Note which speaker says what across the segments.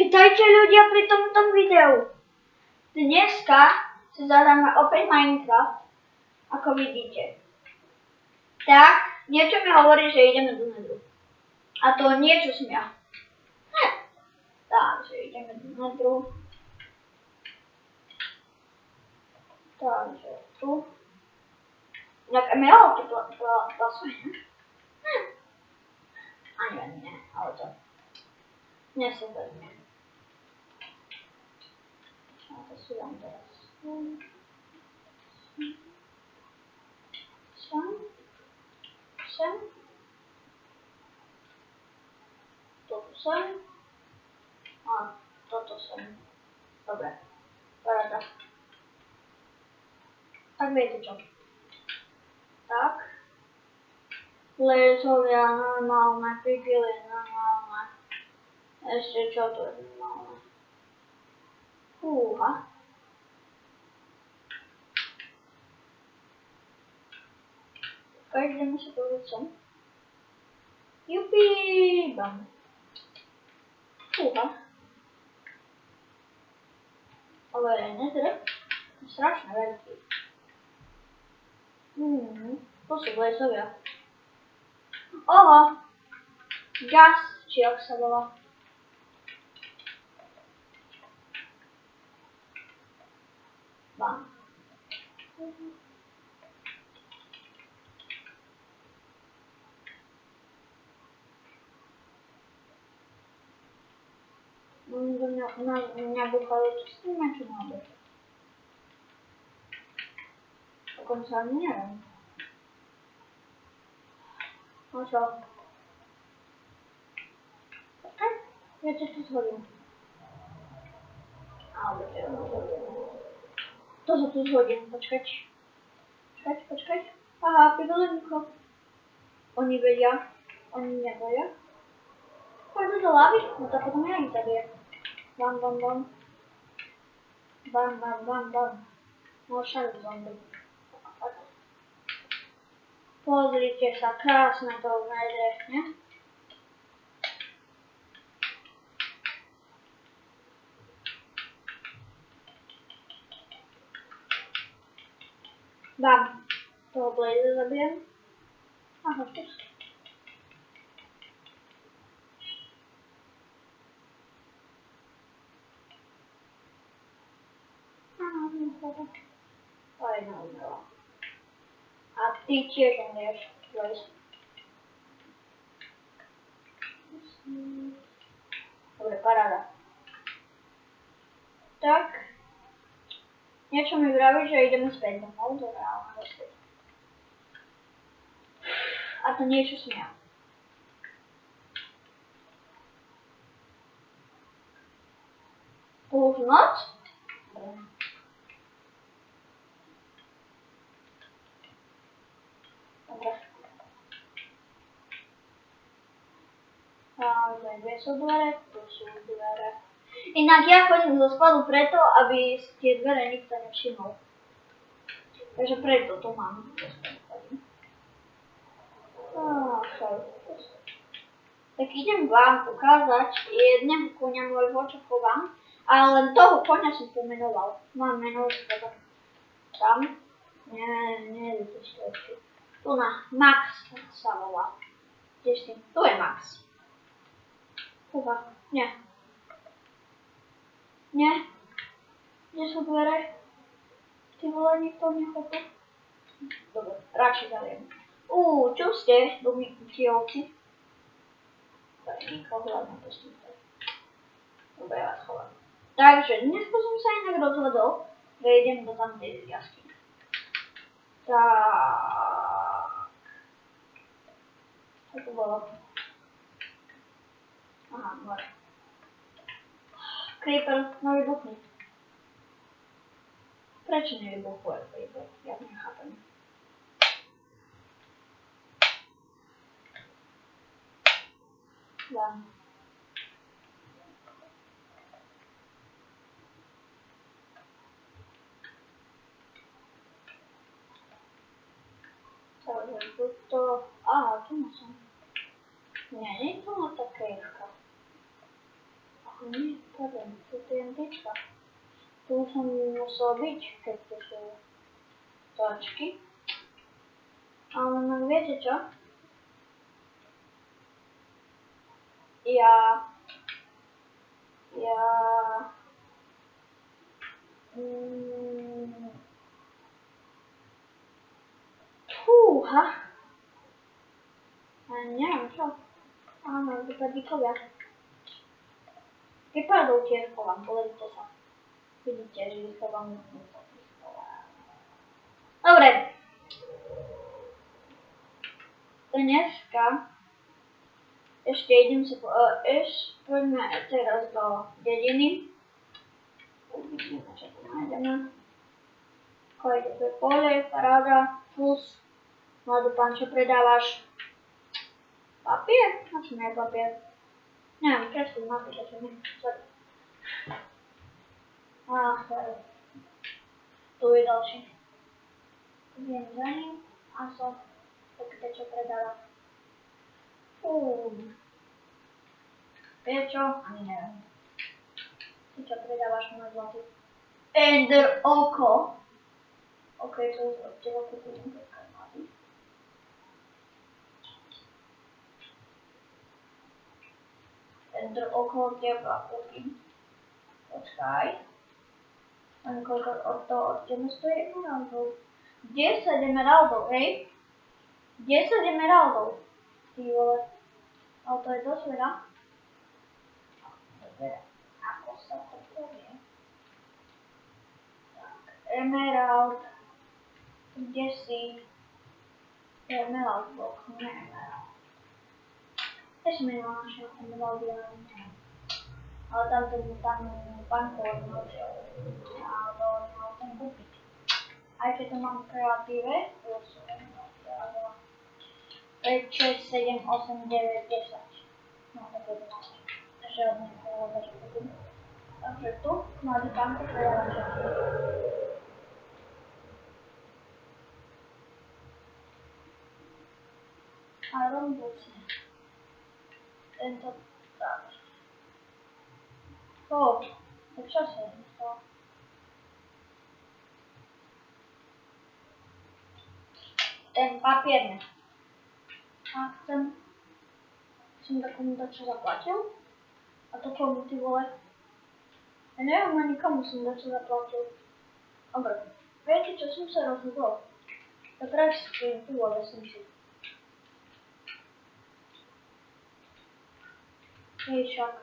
Speaker 1: Vítajte ľudia pri tomto videu. Dneska si zahráme opäť Minecraft, ako vidíte. Tak, niečo mi hovorí, že ideme do nedru. A to niečo som ja. Takže ideme do nedru. Takže tu. Jak emeraldy plasuje, ne? Ani nie, ale to nie sa vezme. A to si dám teraz. Sem. Toto sem. A toto sem. Dobre. Paráda. Tak viete čo. Tak. Lesovia normálne, pigily normálne. Ešte čo to je normálne? Fúha. Ideme si povedať sem. Jupi, bam. Fúha. Ale nedre. Strašne veľký. To sú lesovia. Oho. Gas, či jak sa volá. Bam. Mňa buchali to s tým niečo náhle. Dokonca ani neviem. No čo? Ja to tu zhodím. Ale to sa tu zhodím, počkať. Počkať. Aha, pigolenko. Oni vedia, oni nevedia. Pôjdu do lavy, no to potom ja ich zabijem. Bam. Bam. No však zombie. Pozrite sa, krásne to vede, ne? Bam. Toho blaze zabijem. Aha, tu. Aj no. A ty tiež umieš, blaze. Dobre, paráda. Tak. Niečo mi vraví, že ideme späť domov do reálneho sveta. A to niečo som ja. Už noc? Dobre. Kde sú dvere? Tu sú dvere. Inak ja chodím zo spadu preto, aby tie dvere nikto nevšimol. Takže preto to mám. Tak idem vám ukázať jedného koňa môjho, čo chovám. Ale len toho koňa som pomenoval. Mám meno teda tam. Nie, tu na Max sa volá. Tiež tým. Tu je Max. Fúha, nie. Kde sú dvere? Ty vole, nikto nechopu. Dobre, radšej zaviem. Čo ste, ti ovci? To je nikoho hľadná postupne. Dobre, ja vás chovám. Takže dnes som sa inak rozhodol, že idem do tamtej jaskyne. Tak. Čo to bolo? Aha, more. Creeper, no vybuchni. Prečo nevybuchuje Creeper? Ja to nechápem. Dám. Takže tuto... Aha, tu som. Nie je to na také jaka. Nie, pardon, to TNTčka. Tu som musel byť, keď to sú točky. Ale no viete čo? Fúha. Neviem čo. Áno, vypadíkovia. Vypadol tiež chovám, pozrite sa. Vidíte, že vychovám Dobre. Dneska ešte poďme teraz do dediny. Uvidíme, čo tu nájdeme. Koľko to je pole, paráda, plus. Mladý pán, čo predávaš? Papier? Na čom je papier? Neviem, čo napíšete mi. Sorry. Sorry. Tu je ďalší. Idem za ním a som takto, čo predáva. Vieš čo? Ani neviem. Ty čo predávaš môj zlatý? Ender oko. Ok, to od teba kúpujem taká mladý. Ender oko od teba kúpim. Počkaj. Len koľko od toho od teba stojí emeraldov. 10 emeraldov, hej? 10 emeraldov. Ty vole. Ale to je dosť veľa. Ako sa to povie? Tak, emerald. Kde si? Emerald blok, nie emerald. Tež mi nemám naše emeraldy, ale neviem. Ale tam pánko odnožil. Ale to nemal ten kúpiť. Aj keď to mám v kreatíve, to sú emeraldy, ale 5, 6, 7, 8, 9, 10. No, tak je to máte. Takže od neho že kúpim. Takže tu mladý pánko predáva všetky. Iron Boots. Tento tak. Tak čo sa stalo? Ten papierný. A som takomu dačo zaplatil. A to komu ty vole? Ja neviem ani komu som dačo zaplatil. Dobre, viete čo som sa rozhodol? Tak radšej si ty vole som si. Hej však.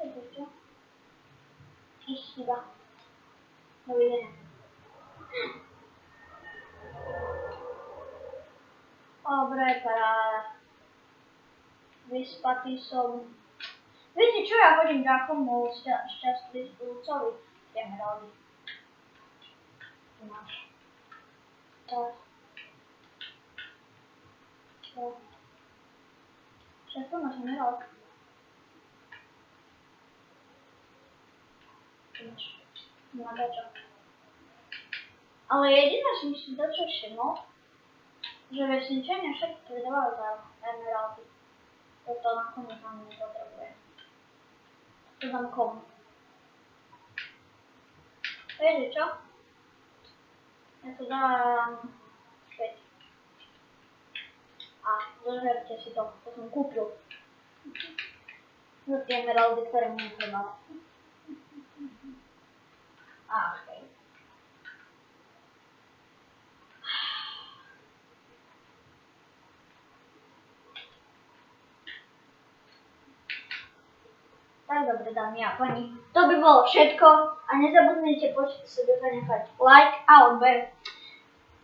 Speaker 1: Viete čo? Chyba. Dovidenia. Dobre, paráda. Vyspatý som. Viete čo, ja chodím ďakomu šťastlivý spolúcovi. Emeraldy. Tu máš. Tak. Čo? Všetko máš emerald. No dačo. Ale jediné som si dačo všimol, že vesničania všetko predávajú za emeraldy. Toto nakoniec tam nepotrebujem. To dám komu. Viete čo? Ja to dám späť. A zožerte si to som kúpil. Za tie emeraldy, ktoré mi netreba. Okej. Tak dobre, dámy a pani, to by bolo všetko a nezabudnite po sebe zanechať like a odber.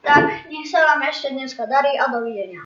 Speaker 1: Tak, nech sa vám ešte dneska darí a dovidenia.